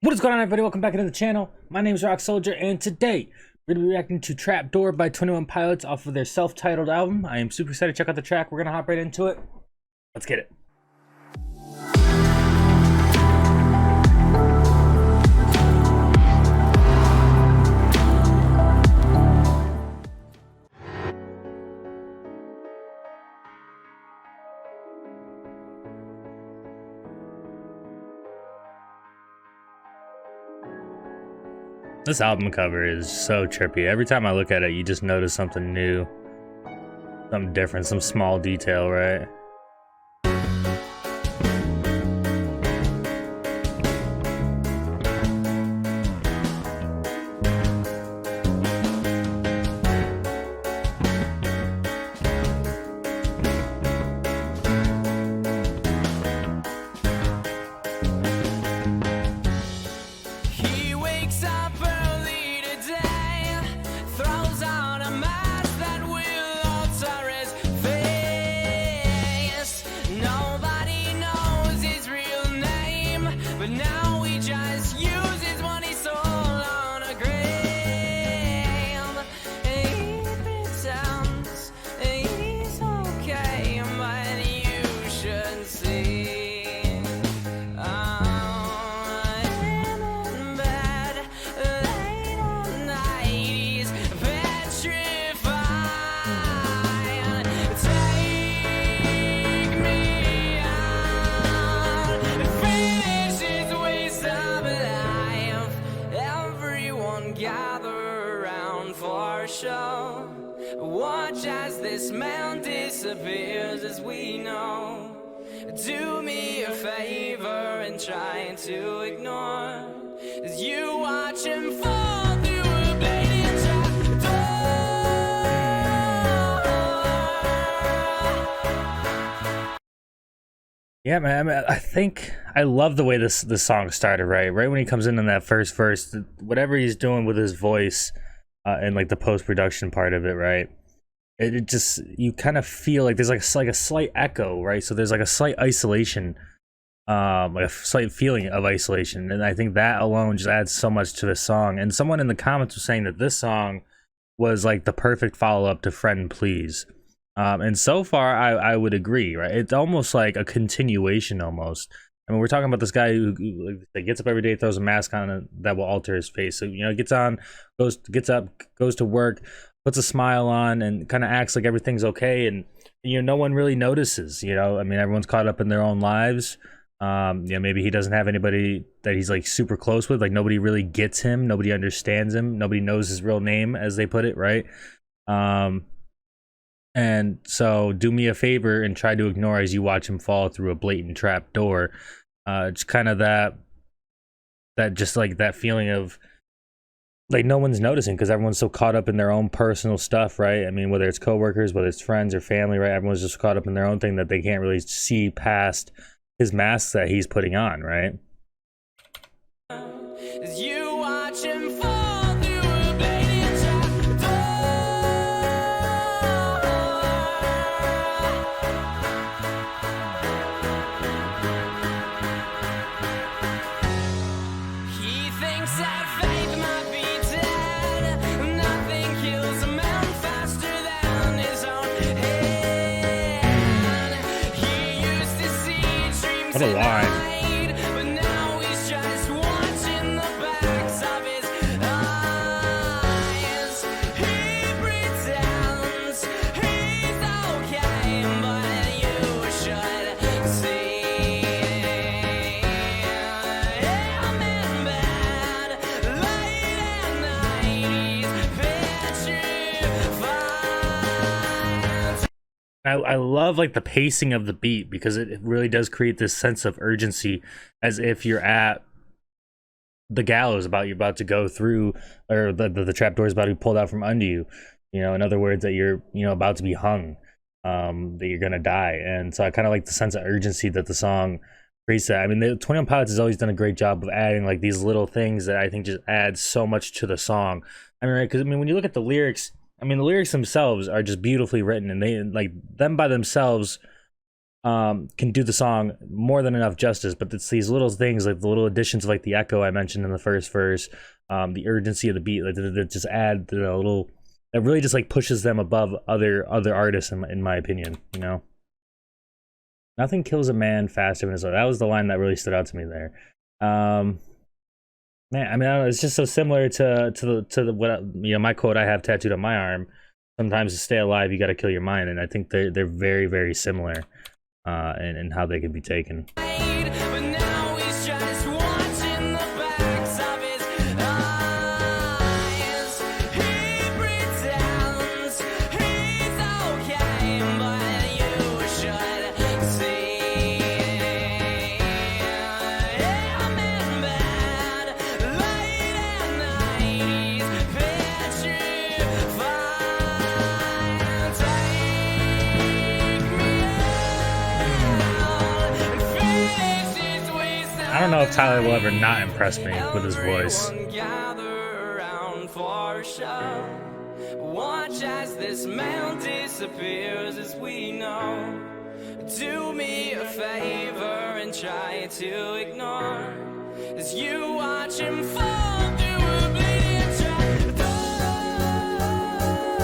What is going on, everybody? Welcome back into the channel. My name is Rock Soldier, and today we're going to be reacting to Trapdoor by 21 Pilots off of their self-titled album. I am super excited to check out the track. We're going to hop right into it. Let's get it. This album cover is so trippy. Every time I look at it, you just notice something new, something different, some small detail, right? Watch as this man disappears as we know. Do me a favor and try to ignore as you watch him fall through a blazing trapdoor. Yeah, man. I think I love the way this song started. Right when he comes in that first verse, whatever he's doing with his voice, and like the post-production part of it, right? It just, you kind of feel like there's like a slight echo, right? So there's like a slight isolation, like a slight feeling of isolation, and I think that alone just adds so much to the song. And someone in the comments was saying that this song was like the perfect follow-up to Friend Please, and so far I would agree, right? It's almost like a continuation almost. I mean, we're talking about this guy who gets up every day, throws a mask on that will alter his face. So, you know, gets up, goes to work, puts a smile on, and kind of acts like everything's okay. And, you know, no one really notices, you know. I mean, everyone's caught up in their own lives. Yeah, maybe he doesn't have anybody that he's like super close with. Like, nobody really gets him. Nobody understands him. Nobody knows his real name, as they put it, right? And so do me a favor and try to ignore as you watch him fall through a blatant trap door. It's kind of that just like that feeling of like no one's noticing because everyone's so caught up in their own personal stuff, right? I mean, whether it's coworkers, whether it's friends or family, right? Everyone's just caught up in their own thing that they can't really see past his mask that he's putting on, right? As you watch him fall through a blazing trapdoor. He thinks that faith might be dead. Nothing kills a man faster than his own head. He used to see dreams What a line. but now he's just watching the backs of his eyes. He pretends he's okay, but you should see him in bed late at night. He's petrified. I love like the pacing of the beat because it really does create this sense of urgency, as if you're at the gallows, you're about to go through, or the trapdoor is about to be pulled out from under you. You know, in other words, that you're, you know, about to be hung, that you're gonna die. And so I kind of like the sense of urgency that the song creates. That, I mean, the 21 Pilots has always done a great job of adding like these little things that I think just add so much to the song. I mean, right? Because I mean, when you look at the lyrics, I mean, the lyrics themselves are just beautifully written, and they, like, them by themselves can do the song more than enough justice. But it's these little things, like the little additions of like the echo I mentioned in the first verse, the urgency of the beat, like that just add the little, that really just like pushes them above other artists in my opinion. You know, nothing kills a man faster than his. That was the line that really stood out to me there. Man, I mean, I don't know, it's just so similar to the what, you know, my quote I have tattooed on my arm. Sometimes to stay alive, you got to kill your mind, and I think they're very similar, in how they could be taken. But now he's just watching the backs of his eyes. He pretends he's okay, but you should see him in bed late at night. He's petrified. Take me out and finish this waste. I don't know if Tyler will ever not impress me with his voice. Everyone gather around for a show. Watch as this man disappears as we know. Do me a favor and try to ignore as you watch him fall through a bleeding trapdoor.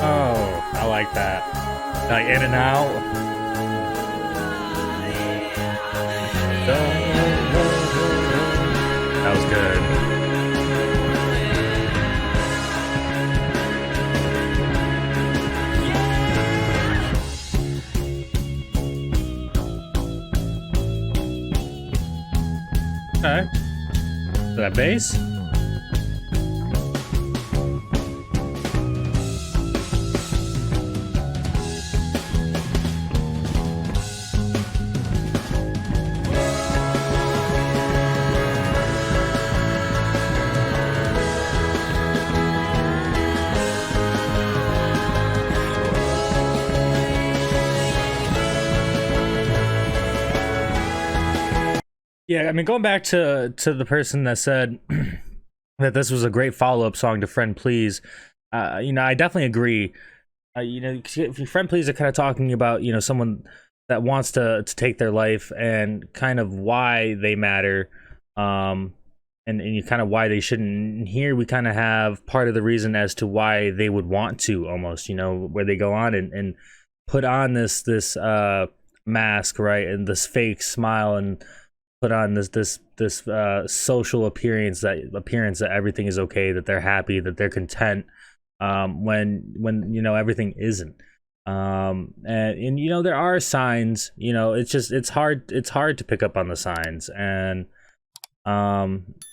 Oh, I like that. Like in and out. That was good. Okay. Is that bass? Yeah, I mean, going back to the person that said that this was a great follow-up song to "Friend Please," you know, I definitely agree. You know, 'cause if your friend please are kind of talking about, you know, someone that wants to take their life and kind of why they matter, and you kind of why they shouldn't. And here we kind of have part of the reason as to why they would want to, almost, you know, where they go on and put on this mask, right, and this fake smile, and put on this social appearance that everything is okay, that they're happy, that they're content, when you know everything isn't. And you know there are signs, you know, it's hard to pick up on the signs, and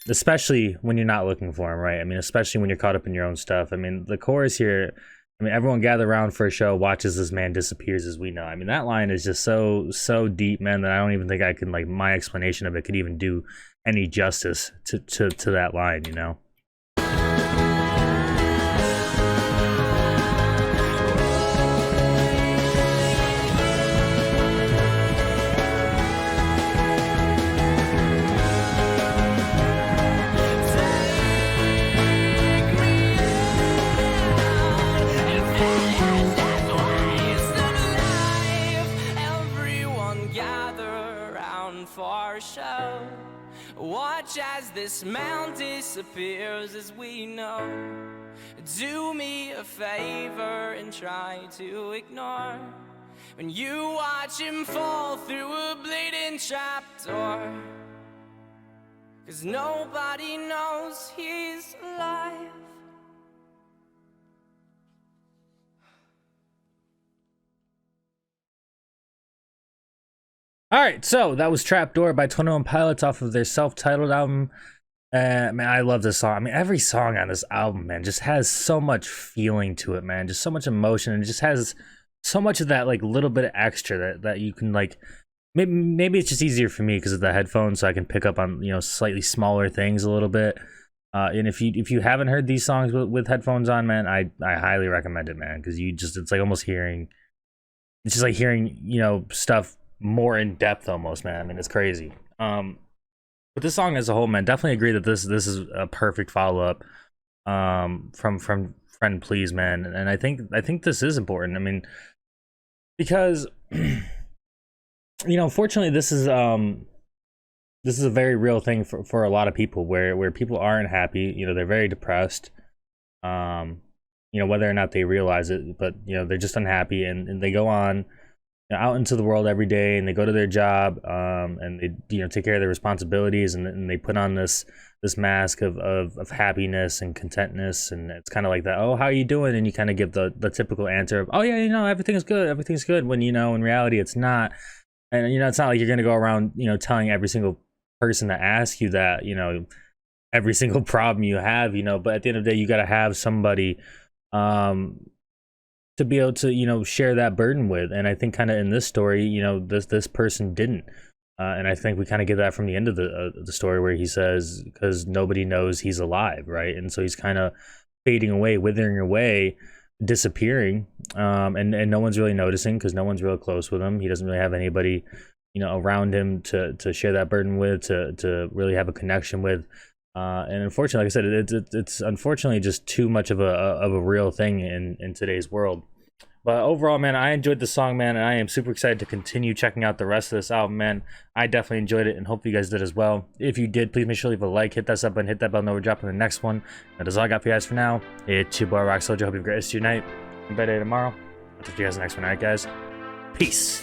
especially when you're not looking for them, right? I mean, especially when you're caught up in your own stuff. I mean, the chorus here, I mean, everyone gather around for a show, watches this man disappears as we know. I mean, that line is just so deep, man, that I don't even think I can, like, my explanation of it could even do any justice to that line, you know? Watch as this man disappears as we know. Do me a favor and try to ignore when you watch him fall through a bleeding trapdoor. 'Cause nobody knows he's alive. All right, so that was Trapdoor by 21 Pilots off of their self-titled album. Man, I love this song. I mean, every song on this album, man, just has so much feeling to it, man. Just so much emotion, and it just has so much of that, like, little bit of extra that you can, like, maybe it's just easier for me because of the headphones, so I can pick up on, you know, slightly smaller things a little bit. And if you haven't heard these songs with headphones on, man, I highly recommend it, man, because it's like almost hearing, it's just like hearing, you know, stuff more in depth almost, man. I mean, it's crazy. But this song as a whole, man, definitely agree that this is a perfect follow-up from Friend Please, man. And I think this is important. I mean, because you know, unfortunately, this is a very real thing for a lot of people where people aren't happy. You know, they're very depressed. Um, you know, whether or not they realize it, but you know, they're just unhappy, and they go on, you know, out into the world every day, and they go to their job, and they, you know, take care of their responsibilities, and they put on this mask of happiness and contentness, and it's kind of like that. Oh, how are you doing? And you kind of give the typical answer of, oh yeah, you know, everything's good. When, you know, in reality, it's not. And you know, it's not like you're gonna go around, you know, telling every single person that asks you that, you know, every single problem you have, you know. But at the end of the day, you got to have somebody um to be able to, you know, share that burden with. And I think kind of in this story, you know, this person didn't. And I think we kind of get that from the end of the story, where he says, because nobody knows he's alive, right? And so he's kind of fading away, withering away, disappearing, and no one's really noticing, because no one's real close with him. He doesn't really have anybody, you know, around him to share that burden with, to really have a connection with. And unfortunately, like I said, it's unfortunately just too much of a real thing in today's world. But overall, man, I enjoyed the song, man, and I am super excited to continue checking out the rest of this album, man. I definitely enjoyed it, and hope you guys did as well. If you did, please make sure to leave a like, hit that sub button, hit that bell, know we're dropping the next one. That is all I got for you guys for now. It's your boy Rock Soldier. Hope you have a great rest of your night and better day tomorrow. I'll talk to you guys in the next one. All right, guys. Peace.